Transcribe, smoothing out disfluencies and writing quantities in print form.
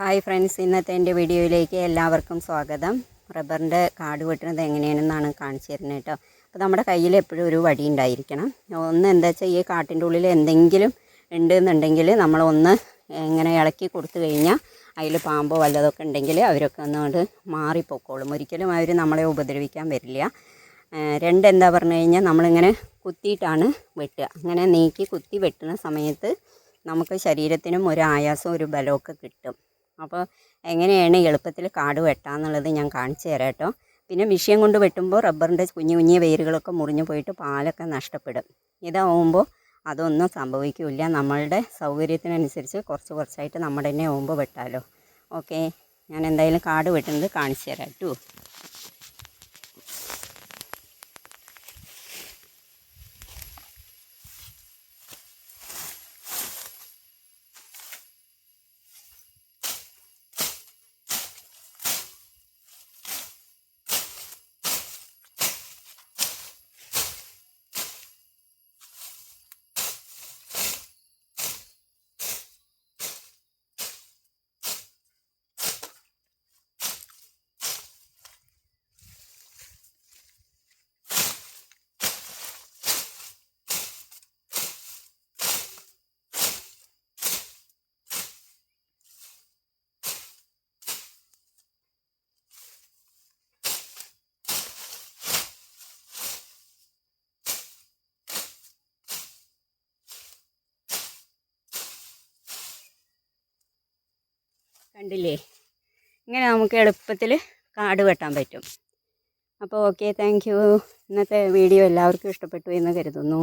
Hi friends, ഇന്നത്തെ എൻ്റെ വീഡിയോയിലേക്ക് എല്ലാവർക്കും സ്വാഗതം. റബ്ബറിൻ്റെ കാട് വെട്ടുന്നത് എങ്ങനെയാണെന്നാണ് കാണിച്ചു തരുന്നത് കേട്ടോ. അപ്പോൾ നമ്മുടെ കയ്യിൽ എപ്പോഴും ഒരു വടി ഉണ്ടായിരിക്കണം. ഒന്ന് എന്താ വെച്ചാൽ ഈ കാട്ടിൻ്റെ ഉള്ളിൽ എന്തെങ്കിലും ഉണ്ടെന്നുണ്ടെങ്കിൽ നമ്മളൊന്ന് ഇങ്ങനെ ഇളക്കി കൊടുത്തു കഴിഞ്ഞാൽ അതിൽ പാമ്പോ വല്ലതൊക്കെ ഉണ്ടെങ്കിൽ അവരൊക്കെ ഒന്നുകൊണ്ട് മാറിപ്പോക്കോളും. ഒരിക്കലും അവർ നമ്മളെ ഉപദ്രവിക്കാൻ വരില്ല. എന്താ പറഞ്ഞു കഴിഞ്ഞാൽ നമ്മളിങ്ങനെ കുത്തിയിട്ടാണ് വെട്ടുക. അങ്ങനെ നീക്കി കുത്തി വെട്ടുന്ന സമയത്ത് നമുക്ക് ശരീരത്തിനും ഒരു ആയാസവും ഒരു ബലമൊക്കെ കിട്ടും. അപ്പോൾ എങ്ങനെയാണ് എളുപ്പത്തിൽ കാട് വെട്ടാന്നുള്ളത് ഞാൻ കാണിച്ചു തരാം കേട്ടോ. പിന്നെ മെഷീൻ കൊണ്ട് വെട്ടുമ്പോൾ റബ്ബറിൻ്റെ കുഞ്ഞു വേരുകളൊക്കെ മുറിഞ്ഞു പോയിട്ട് പാലൊക്കെ നഷ്ടപ്പെടും. ഇതാവുമ്പോൾ അതൊന്നും സംഭവിക്കില്ല. നമ്മളുടെ സൗകര്യത്തിനനുസരിച്ച് കുറച്ചായിട്ട് നമ്മുടെ തന്നെ ആവുമ്പോൾ വെട്ടാലോ. ഓക്കെ, ഞാൻ എന്തായാലും കാട് വെട്ടുന്നത് കാണിച്ചു തരാം കേട്ടോ. കണ്ടില്ലേ, ഇങ്ങനെ നമുക്ക് എളുപ്പത്തിൽ കാട് വെട്ടാൻ പറ്റും. അപ്പോൾ ഓക്കെ, താങ്ക് യു. ഇന്നത്തെ വീഡിയോ എല്ലാവർക്കും ഇഷ്ടപ്പെട്ടു എന്ന് കരുതുന്നു.